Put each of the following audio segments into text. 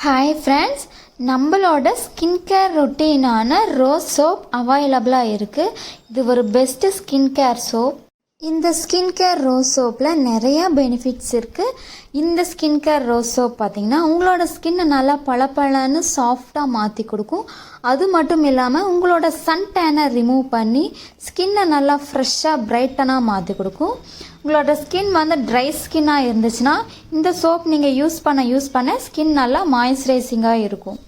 Hi friends, நம்மளோட skin care ரொட்டீனான rose soap அவைலபிளாக இருக்குது. இது ஒரு பெஸ்ட்டு ஸ்கின் கேர் சோப். இந்த ஸ்கின் கேர் ரோஸ் சோப்பில் நிறையா பெனிஃபிட்ஸ் இருக்குது. இந்த ஸ்கின் கேர் ரோஸ் சோப் பார்த்திங்கன்னா உங்களோட ஸ்கின்னை நல்லா பளபளன்னு சாஃப்டாக மாற்றி கொடுக்கும். அது மட்டும் இல்லாமல் உங்களோட சன் டேனை ரிமூவ் பண்ணி ஸ்கின்னை நல்லா ஃப்ரெஷ்ஷாக பிரைட்டனாக மாற்றி கொடுக்கும். உங்களோட ஸ்கின் ட்ரை ஸ்கின்னாக இருந்துச்சுன்னா இந்த சோப் நீங்கள் யூஸ் பண்ண ஸ்கின் நல்லா மாய்ஸ்சரைசிங்காக இருக்கும்.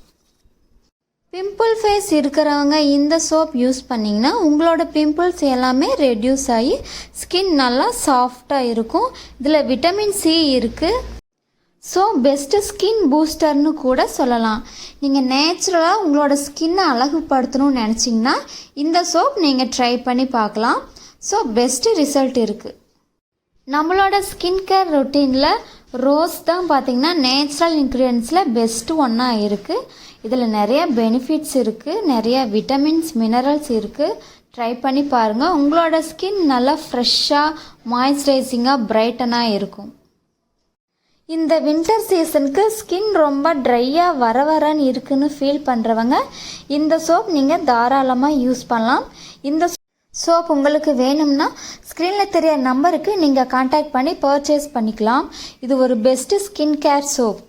பிம்பிள் ஃபேஸ் இருக்கிறவங்க இந்த சோப் யூஸ் பண்ணிங்கன்னா உங்களோட பிம்பிள்ஸ் எல்லாமே ரெடியூஸ் ஆகி ஸ்கின் நல்லா சாஃப்டாக இருக்கும். இதில் விட்டமின் சி இருக்குது. ஸோ பெஸ்ட்டு ஸ்கின் பூஸ்டர்னு கூட சொல்லலாம். நீங்கள் நேச்சுரலாக உங்களோட ஸ்கின்னை அழகுபடுத்தணும்னு நினச்சிங்கன்னா இந்த சோப் நீங்கள் ட்ரை பண்ணி பார்க்கலாம். ஸோ பெஸ்ட்டு ரிசல்ட் இருக்குது. நம்மளோட ஸ்கின் கேர் ரொட்டீனில் ரோஸ் தான் பார்த்திங்கன்னா நேச்சுரல் இன்க்ரீடியன்ஸில் பெஸ்ட்டு ஒன்றா இருக்குது. இதில் நிறைய பெனிஃபிட்ஸ் இருக்குது, நிறைய விட்டமின்ஸ் மினரல்ஸ் இருக்குது. ட்ரை பண்ணி பாருங்கள். உங்களோட ஸ்கின் நல்லா ஃப்ரெஷ்ஷாக மாய்ஸ்சரைசிங்காக பிரைட்டனாக இருக்கும். இந்த வின்டர் சீசனுக்கு ஸ்கின் ரொம்ப ட்ரையாக வரன்னு இருக்குன்னு ஃபீல் பண்ணுறவங்க இந்த சோப் நீங்கள் தாராளமாக யூஸ் பண்ணலாம். இந்த சோப் உங்களுக்கு வேணும்னா ஸ்க்ரீனில் தெரிய நம்பருக்கு நீங்கள் கான்டாக்ட் பண்ணி பர்ச்சேஸ் பண்ணிக்கலாம். இது ஒரு பெஸ்ட்டு ஸ்கின் கேர் சோப்.